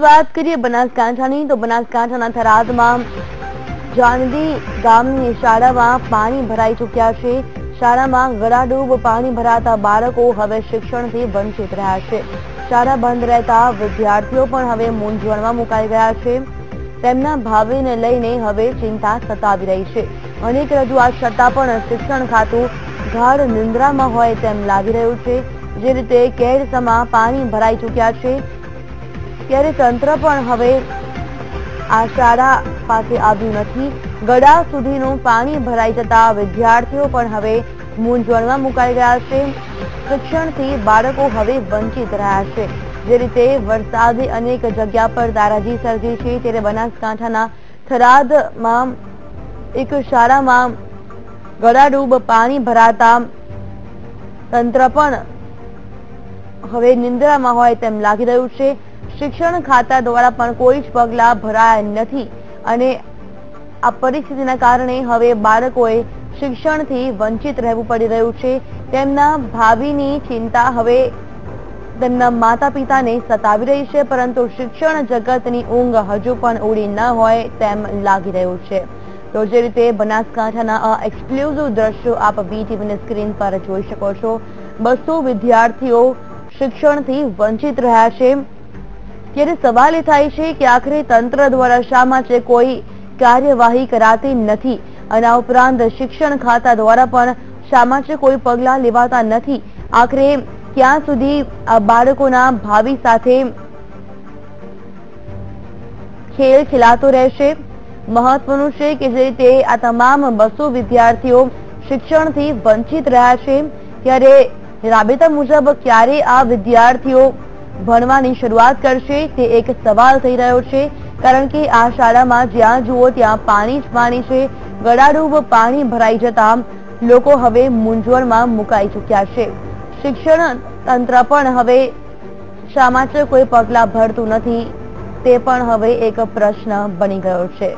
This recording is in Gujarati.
વાત કરીએ બનાસકાંઠાની તો બનાસકાંઠાના થરાદમાં જાનદી ગામની શાળામાં પાણી ભરાઈ ચૂક્યા છે। શાળામાં ગળાડૂબ પાણી ભરાતા બાળકો હવે શિક્ષણથી વંચિત રહ્યા છે। શાળા બંધ રહેતા વિદ્યાર્થીઓ પણ હવે મૂંઝવણમાં મુકાઈ ગયા છે। તેમના ભાવિને લઈને હવે ચિંતા સતાવી રહી છે। અનેક રજૂઆત છતાં પણ શિક્ષણ ખાતું ગાઢ નિંદ્રામાં હોય તેમ લાગી રહ્યું છે। જે રીતે કેરસમાં પાણી ભરાઈ ચૂક્યા છે ત્યારે તંત્ર પણ હવે આ શાળા પાસે આવ્યું નથી। ગળા સુધીનું પાણી ભરાઈ જતા વિદ્યાર્થીઓ પણ હવે મૂંઝવણમાં મુકાઈ ગયા છે। શિક્ષણથી બાળકો હવે વંચિત રહ્યા છે। જે રીતે વરસાદે અનેક જગ્યા પર તારાજી સર્જી છે ત્યારે બનાસકાંઠાના થરાદમાં એક શાળામાં ગળાડૂબ પાણી ભરાતા તંત્ર પણ હવે નિંદ્રામાં હોય તેમ લાગી રહ્યું છે। શિક્ષણ ખાતા દ્વારા પણ કોઈ જ પગલાં ભરાયા નથી અને આ પરિસ્થિતિના કારણે હવે બાળકોએ શિક્ષણથી વંચિત રહેવું પડી રહ્યું છે। તેમના ભાવિની ચિંતા હવે તેમના માતા પિતાને સતાવી રહી છે, પરંતુ શિક્ષણ જગતની ઊંઘ હજુ પણ ઉડી ન હોય તેમ લાગી રહ્યું છે। તો જે રીતે બનાસકાંઠાના એક્સક્લુઝિવ દ્રશ્યો આપ વીટીવીની સ્ક્રીન પર જોઈ શકો છો। 200 વિદ્યાર્થીઓ શિક્ષણથી વંચિત રહ્યા છે। ત્યારે સવાલ એ થાય છે કે આખરે તંત્ર દ્વારા શા માટે કોઈ કાર્યવાહી કરાતી નથી અને આ ઉપરાંત શિક્ષણ ખાતા દ્વારા પણ શા માટે કોઈ પગલાં લેવાતા નથી। આખરે ક્યાં સુધી બાળકોના ભાવિ સાથે ખેલ ખેલાતો રહેશે। મહત્વનું છે કે જે રીતે આ તમામ 200 વિદ્યાર્થીઓ શિક્ષણથી વંચિત રહ્યા છે ત્યારે રાબેતા મુજબ ક્યારે આ વિદ્યાર્થીઓ ભણવાની શરૂઆત કરશે તે એક સવાલ થઈ રહ્યો છે। કારણ કે આ શાળામાં જ્યાં જુઓ ત્યાં પાણી જ પાણી છે। ગળાડૂબ પાણી ભરાઈ જતા લોકો હવે મૂંઝવણમાં મુકાઈ ચૂક્યા છે। શિક્ષણ તંત્ર પણ હવે શા માટે કોઈ પગલાં ભરતું નથી તે પણ હવે એક પ્રશ્ન બની ગયો છે।